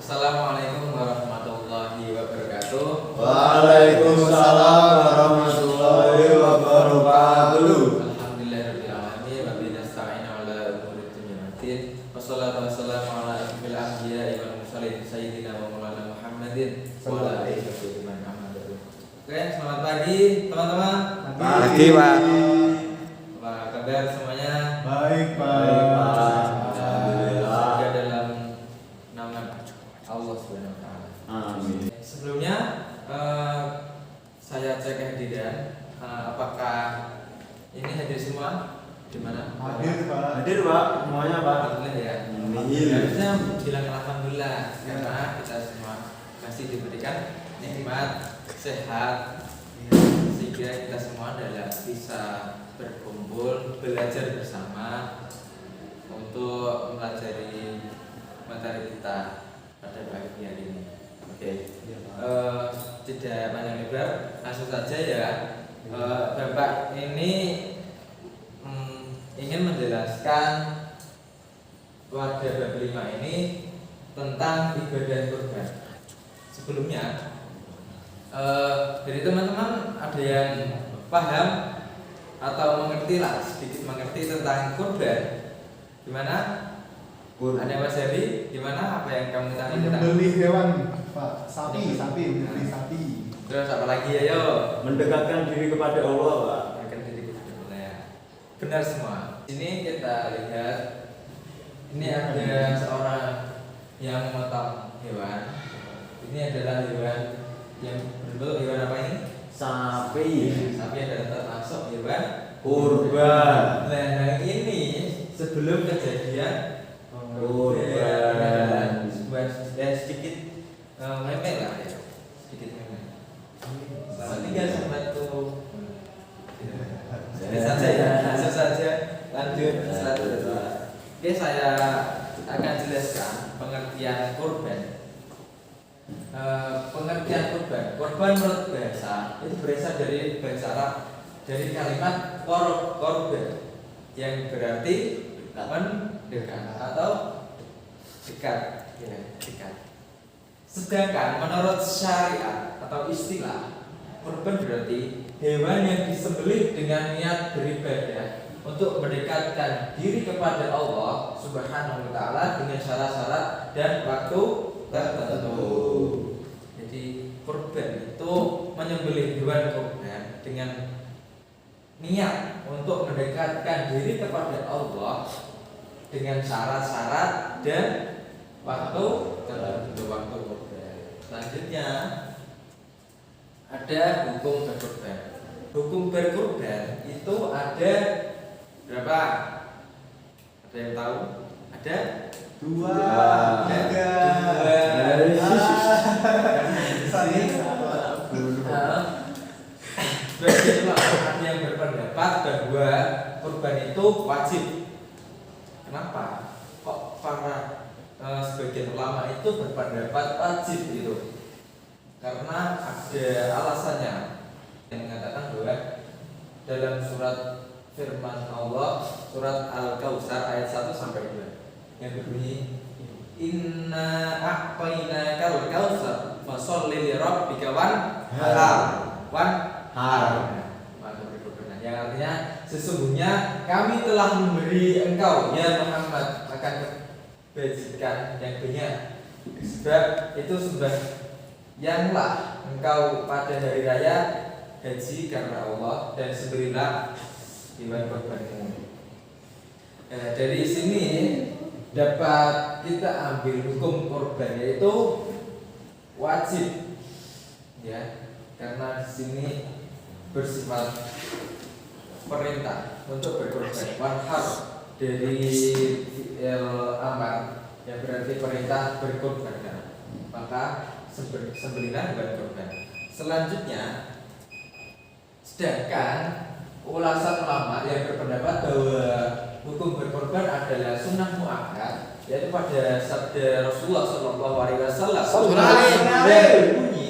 Assalamualaikum warahmatullahi wabarakatuh. Waalaikumsalam warahmatullahi wabarakatuh. Alhamdulillahirabbil alamin wa bihi nasta'inu ala umuri dunya waddin. Wassalatu wassalamu ala asyrofil anbiya'i wal mursalin sayyidina wa maulana Muhammadin wa ala alihi wa sahbihi. Oke, selamat pagi teman-teman. Pagi, Pak. Apa kabar semuanya? Baik, Semoga dalam nama Allah Subhanahu wa taala. Amin. Sebelumnya saya cek kehadiran, apakah ini hadir semua? Di mana? Hadir, Pak. Semuanya, Pak. Alhamdulillah ya. Amin. Harusnya bilang alhamdulillah karena kita semua masih diberikan nikmat sehat, sehingga kita semua adalah bisa berkumpul belajar bersama untuk mempelajari materi kita pada pagi hari ini. Oke. Tidak panjang lebar, langsung saja ya. Bapak ini ingin menjelaskan pada bab 5 ini tentang ibadah kurban. Sebelumnya dari teman-teman ada yang paham atau mengerti lah, sedikit mengerti tentang kurban? Gimana? Ada Mas Heri, gimana apa yang kamu tahu tentang Membeli hewan, Pak, sapi, membeli sapi. terus apa lagi ayo? Mendekatkan diri kepada Allah, Pak. Akan jadi benar semua. Ini kita lihat, ini ada seorang yang memotong hewan. Ini adalah hewan yang berbentuk hewan apa ini? Sapi. Sapi adalah termasuk hewan Kurban. Nah ini sebelum kejadian Kurban. sedikit mepet lah ya, sedikit mepet. Tinggal satu. Jadi saja ya, langsung saja lanjut selanjutnya. Oke, saya akan jelaskan pengertian kurban. Pengertian kurban. Kurban menurut bahasa itu berasal dari bahasa Arab dari kalimat korban yang berarti mendekat atau dekat, ya, dekat. Sedangkan menurut syariat atau istilah, kurban berarti hewan yang disembelih dengan niat beribadah untuk mendekatkan diri kepada Allah Subhanahu wa taala dengan syarat-syarat dan waktu tertentu. Jadi kurban itu menyembelih hewan kurban dengan niat untuk mendekatkan diri kepada Allah dengan syarat-syarat dan waktu tertentu. Selanjutnya ada hukum berkurban. Hukum berkurban itu ada berapa? Ada yang tahu? Ada? Dua. Sebagian ulama ada yang berpendapat bahwa kurban itu wajib. Kenapa? Kok para sebagian ulama itu berpendapat wajib itu? Karena ada alasannya yang mengatakan bahwa dalam surat firman Allah surat Al-Kautsar ayat 1 sampai 2 yang berbunyi Inna a'tainakal kautsar fasholli li rabbika wanhar. Yang artinya sesungguhnya kami telah memberi engkau ya Muhammad akan kebajikan yang banyak, sebab itu sembahyanglah engkau pada hari raya haji karena Allah dan sembelihlah hewan kurbanmu. Dari sini dapat kita ambil hukum kurban yaitu wajib, ya, karena di sini bersifat perintah untuk berkorban. Wanhar dari amar yang berarti perintah berkorban, maka sembelihlah hewan kurban. Selanjutnya, sedangkan ulasan ulama yang berpendapat bahwa hukum berkorban adalah sunnah muakkad, yaitu pada sabda Rasulullah Shallallahu Alaihi Wasallam bunyi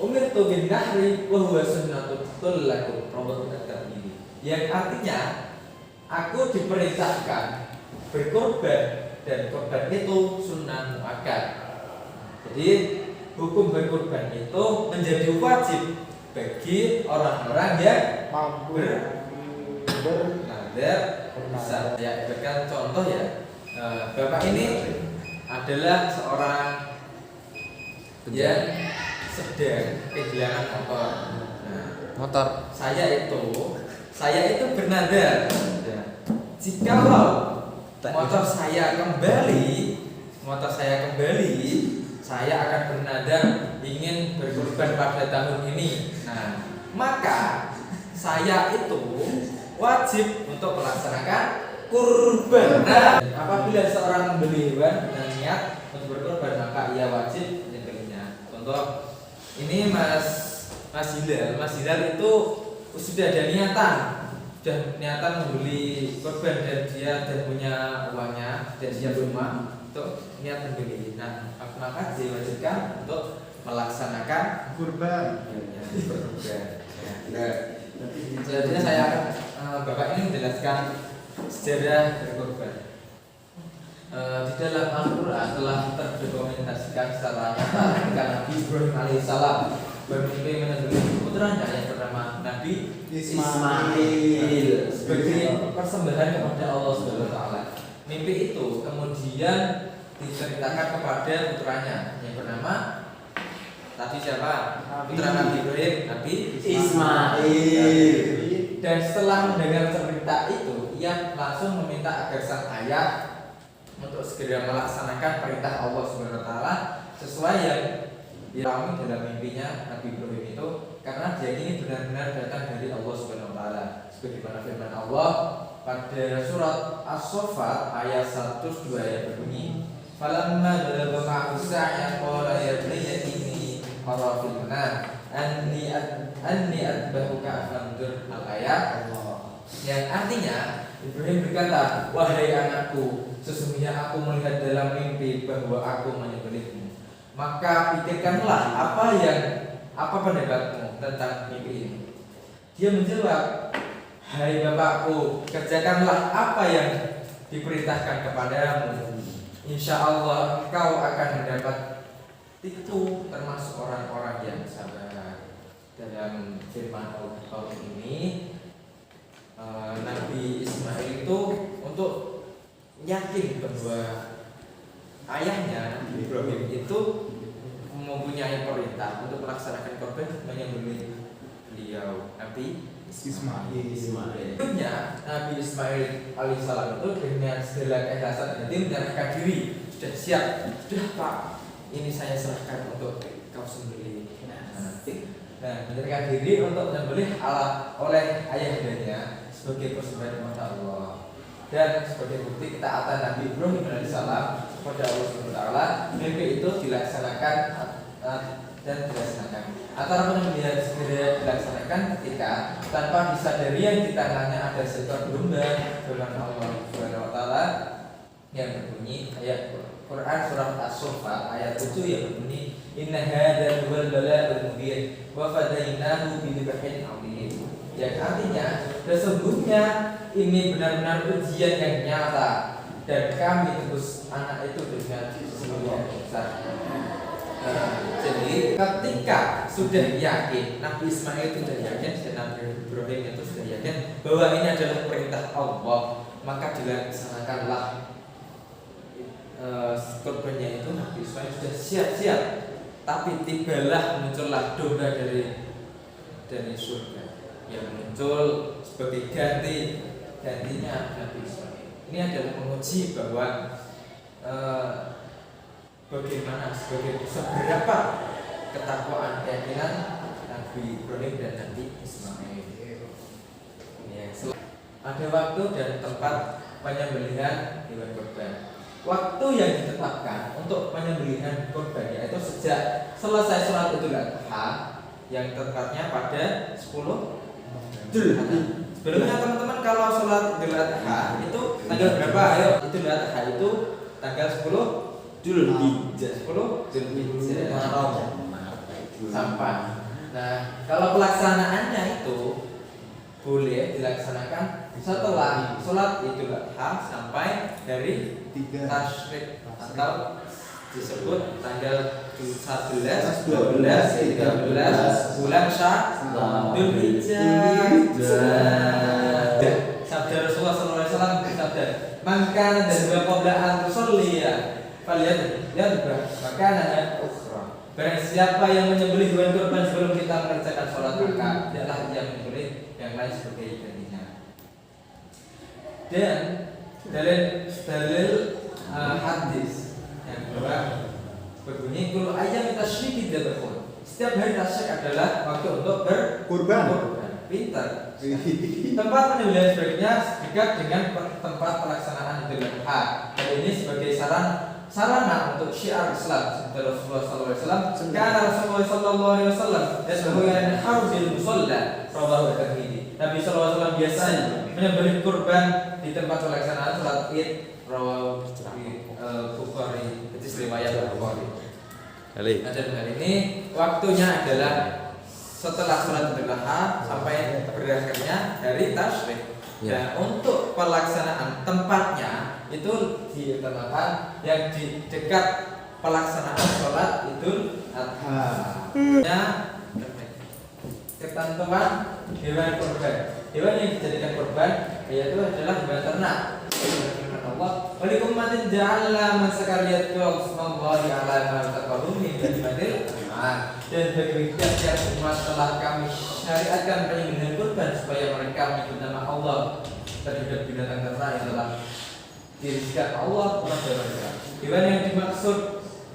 umirtu bin nahri wa huwa sunnatul lakum rawahu at-Tirmidzi, yang artinya aku diperintahkan berkorban dan korban itu sunnah muakkad. Jadi hukum berkurban itu menjadi wajib bagi orang-orang yang Mampu. bernadar. Bisa ya berikan contoh ya. Bapak ini adalah seorang yang sedang kehilangan motor. Motor. Saya itu bernadar. Ya. Jikalau motor saya kembali, saya akan bernadar ingin berkurban pada tahun ini. Nah, maka saya itu wajib untuk melaksanakan kurban. Nah, apabila seorang membeli hewan dengan niat untuk berkurban, maka ia wajib menyembelihnya. Contoh, ini Mas Hilal itu sudah ada niatan membeli kurban dan dia punya uangnya dan dia rumah untuk niat membeli. Nah, maka diwajibkan untuk melaksanakan Kurban. kurban. Nah, selanjutnya saya akan Bapak ini menjelaskan sejarah berkurban. Di dalam Al-Quran telah terdokumentasikan secara nyata ketika Nabi Ibrahim alaihissalam bermimpi menyembelih putranya yang bernama Nabi Ismail sebagai persembahan kepada Allah Subhanahu wa taala. Mimpi itu kemudian diceritakan kepada putranya yang bernama tadi siapa? Putra Nabi Ibrahim, Nabi Ismail. Dan setelah mendengar cerita itu, ia langsung meminta agar sang ayah untuk segera melaksanakan perintah Allah Subhanahu wa taala sesuai yang dialami dalam mimpinya Nabi Ibrahim itu, karena dia ini benar-benar datang dari Allah Subhanahu wa taala. Sebagaimana firman Allah pada surat As-Saffat ayat 102 yang berbunyi, "Falamma balagha ma'ahu sa'ya qala ya bunayya inni ara fil manam anni adbahuka fanzur." Al-ayat yang artinya Ibrahim berkata, "Wahai anakku, sesungguhnya aku melihat dalam mimpi bahwa aku menyembelihmu. Maka pikirkanlah apa pendapatmu tentang mimpi ini." Dia menjawab, "Hai bapakku, kerjakanlah apa yang diperintahkan kepadamu. Insya Allah engkau akan mendapat itu termasuk orang-orang yang sabar." Dalam firman Allah ini, Nabi Ismail itu untuk yakin bahwa ayahnya Nabi Ibrahim itu mempunyai perintah untuk melaksanakan kurban menyembelih beliau Nabi Ismail. Berikutnya Nabi Ismail alaihissalam itu dengan segala keikhlasan hati menyerahkan diri, sudah siap, sudah Pak, ini saya serahkan untuk kau sembelih. Nah, menyerahkan diri untuk menyembelih oleh ayahandanya sebagai persembahan kepada Allah. Dan sebagai bukti ketaatan Nabi Ibrahim alaihissalam kepada Allah Subhanahu wa taala, mimpi itu dilaksanakan dan dilaksanakan. Antara penyembelihan segera dilaksanakan ketika tanpa disadari yang di tangannya ada seekor domba. Firman Allah Subhanahu wa taala yang berbunyi ayat Quran surah As-Saffat ayat 7 yang berbunyi, "Inna hadzal huwal bala'ul mubin wa fadainahu bi dzibhin 'adzim." Yang artinya sesungguhnya ini benar-benar ujian yang nyata dan kami tebus anak itu dengan sesungguhnya yang besar. Jadi ketika sudah yakin, Nabi Ismail itu sudah yakin dan Nabi Ibrahim itu sudah yakin bahwa ini adalah perintah Allah, maka dilaksanakanlah kurbannya itu. Nabi Ismail sudah siap-siap, tapi tibalah muncullah domba dari surga yang muncul sebagai gantinya Nabi Ismail. Ini adalah menguji bahwa bagaimana seberapa ketakwaan keyakinan Nabi Ibrahim dan Nabi Ismail. Ada waktu dan tempat penyembelihan hewan kurban. Waktu yang ditetapkan untuk penyembelihan kurban yaitu sejak selesai sholat Idul Adha yang tepatnya pada 10 Dzulhijjah. Sebelumnya teman-teman, kalau sholat Idul Adha itu tanggal berapa? Ayo, Idul Adha itu tanggal 10 Dzulhijjah. 10 Dzulhijjah sampai. Nah, kalau pelaksanaannya itu boleh dilaksanakan setelah sholat Idul Adha sampai dari tasyrik atau disebut tanggal 11, 12, 13 bulan Dzulhijjah. Sabda Rasulullah SAW bersabda, "Man kana dzalika qabla an tusalliya falyadbah makana ukhra." Barang siapa yang menyembelih hewan kurban sebelum kita mengerjakan sholat, maka hendaklah ia menyembelih yang lain sebagai gantinya. Dan dalil hadis yang kedua berbunyi kul ayam tasyrik dzabhun. Setiap hari tasyrik adalah waktu untuk Kurban. Pintar. Tempat penyembelihan sebaiknya dekat dengan tempat pelaksanaan Idul Adha. Dan ini sebagai sarana untuk syiar Islam. Seperti Rasulullah SAW. Karena Rasulullah SAW yasbuhul harbil musalla. Rawahu Tirmidzi. Nabi SAW biasanya menyembelih kurban di tempat pelaksanaan salat Id. Rawahu Bukhari. Itu riwayat Bukhari. Dan hari ini waktunya adalah setelah sholat Idul Adha sampai berakhirnya hari tasyrik. Nah, untuk pelaksanaan tempatnya itu diutamakan yang di dekat pelaksanaan sholat Idul Adha. Ketentuan hewan kurban. Hewan yang dijadikan kurban yaitu adalah hewan ternak. Allah, "Walikummatin ja'alna man sakariyatu wasmallahi 'ala ma taqarrum min bahimatil an'am." Dan bagi tiap-tiap umat telah kami syariatkan penyembelihan kurban supaya mereka menyebut nama Allah terhadap binatang ternak yang telah dirizkikan Allah kepada mereka. Hewan yang dimaksud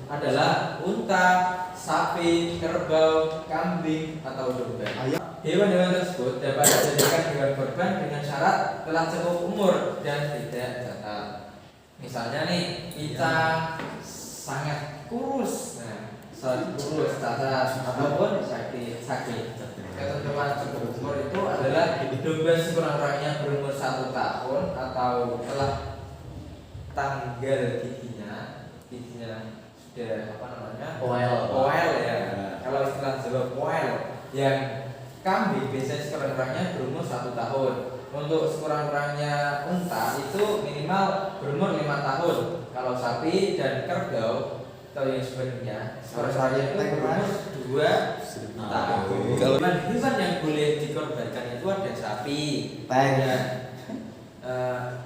adalah unta, sapi, kerbau, kambing, atau domba. Hewan-hewan tersebut dapat dijadikan hewan kurban dengan syarat telah cukup umur dan tidak cacat. Misalnya nih, kita sangat kurus, sangat kurus, cacat, ataupun sakit. Ketentuan cukup umur itu adalah domba sekurang-kurangnya berumur 1 tahun atau telah tanggal giginya sudah poel ya. Kalau istilah Jawa poel, yang kambing biasanya sekurang-kurangnya berumur 1 tahun. Untuk sekurang-kurangnya unta itu minimal berumur 5 tahun. Kalau sapi dan kerbau atau yang sebagainya sekurang-kurangnya itu berumur 2 tahun. Hewan yang boleh dikorbankan itu ada sapi,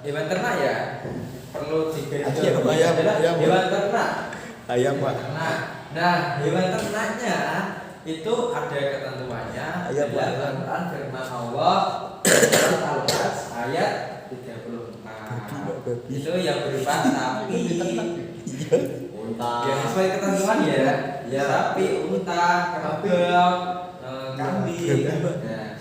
hewan ternak ya perlu digarisbawahi adalah hewan ternak. Ayam Pak. Nah, hewan ternaknya itu ada ketentuannya. Dalam Al-Quran firman Allah surat Al-Qasas ayat 34. Itu yang berupa sapi, Unta. ya sesuai ketentuan ya. Sapi, unta, kerbau, kambing. Nah,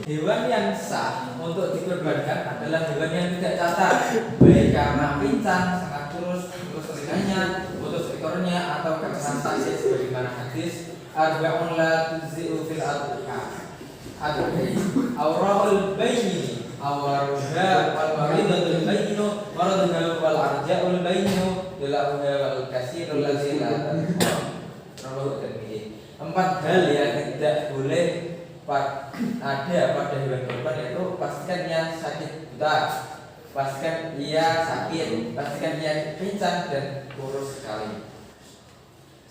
hewan yang sah untuk dikorbankan adalah hewan yang tidak cacat, baik karena pincang, sangat kurus telinganya, putus ekornya, atau karena sakit sebagaimana hadis arba'un la tujzi'u fil adha. Awra'ul bayni awwaruha wal maridatul baynu maraduha wal arja'ul baynu dilahuha wal kasirul ladzi la Rawahu Tirmidzi. 4 hal yang tidak boleh ada pada hewan kurban yaitu pastikan ia sakit buta, pastikan ia sakit, pastikan ia pincang dan kurus sekali.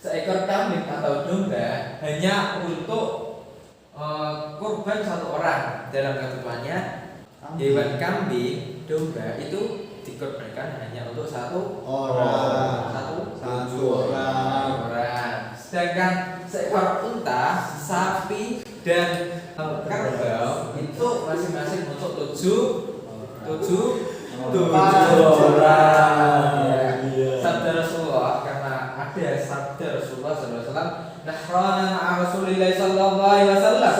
Seekor kambing atau domba hanya untuk kurban 1 orang. Dalam ketentuannya hewan kambing, domba itu dikorbankan hanya untuk 1 orang. Sedangkan seekor unta, sapi dan kerbau itu masing-masing untuk 7 orang. Sabda Rasulullah, karena ada sabda Rasulullah SAW, nahrana ma'a Rasulillah sallallahu alaihi wasallam.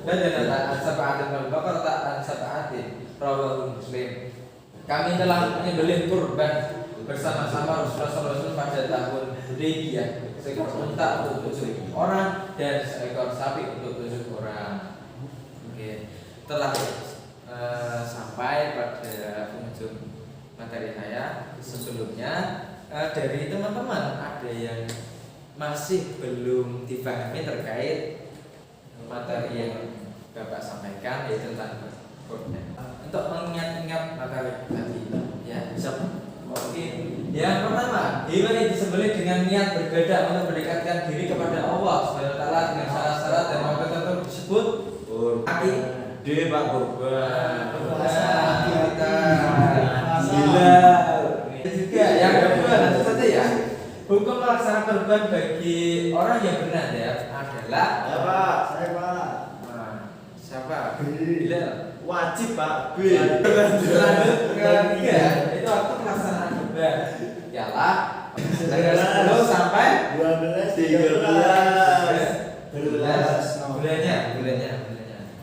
Dan an sab'atin wal baqarata an sab'atin. Rawahu Muslim. Kami telah menyembelih kurban bersama-sama Rasulullah SAW pada tahun Hudaybiyah. Seekor unta untuk 7 orang dan seekor sapi untuk 7 orang. Oke. Telah sampai pada penghujung materi saya. Sebelumnya dari teman-teman ada yang masih belum dipahami terkait materi yang Bapak sampaikan, yaitu tentang kurban. Untuk mengingat-ingat materi tadi, ya bisa Oke. Yang pertama, hewan yang disembelih dengan niat berbeda untuk mendekatkan diri kepada Allah Subhanahu wa taala dengan syarat-syarat dan waktu tertentu disebut mati. D Pak kurban. Kita gila. Juga yang kedua lanjut saja ya. Hukum melaksanakan kurban bagi orang yang bernadar adalah Ya Pak. Saya Pak. Nah, siapa? B. Bilal. Wajib Pak. B. Lanjut ketiga itu waktu pelaksanaan kurban ialah tanggal 10 sampai 12, 13. 13.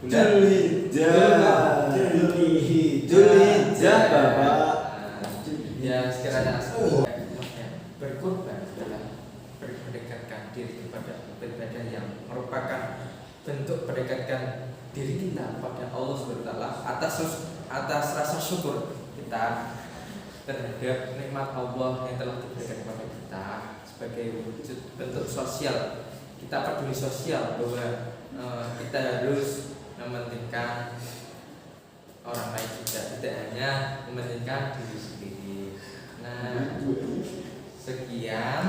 bulannya. Julhijjah Bapak. Ya sekiranya berkurban adalah mendekatkan diri kepada beribadah yang merupakan bentuk mendekatkan diri kita kepada Allah Subhanahu wa taala atas rasa syukur kita terhadap nikmat Allah yang telah diberikan kepada kita sebagai wujud bentuk sosial. Kita peduli sosial bahwa kita harus mementingkan orang lain juga, tidak hanya mementingkan diri sendiri. Nah, sekian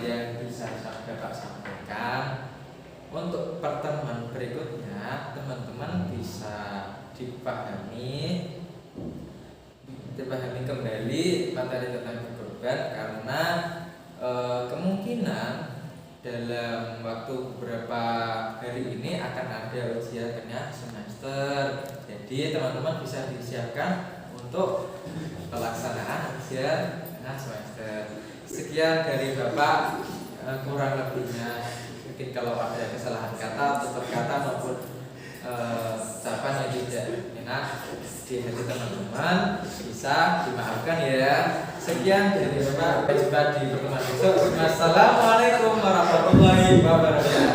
yang bisa Bapak sampaikan. Untuk pertemuan berikutnya, teman-teman bisa dipahami kembali materi tentang berkorban karena kemungkinan dalam waktu beberapa hari ini akan ada ujian tengah semester. Jadi teman-teman bisa disiapkan untuk pelaksanaan ujian tengah semester. Sekian dari Bapak, kurang lebihnya mungkin kalau ada kesalahan kata, tutur kata maupun ucapan yang tidak enak di hati teman-teman bisa dimaafkan ya. Sekian dari Bapak, sampai jumpa di pertemuan besok. Wassalamualaikum warahmatullahi wabarakatuh.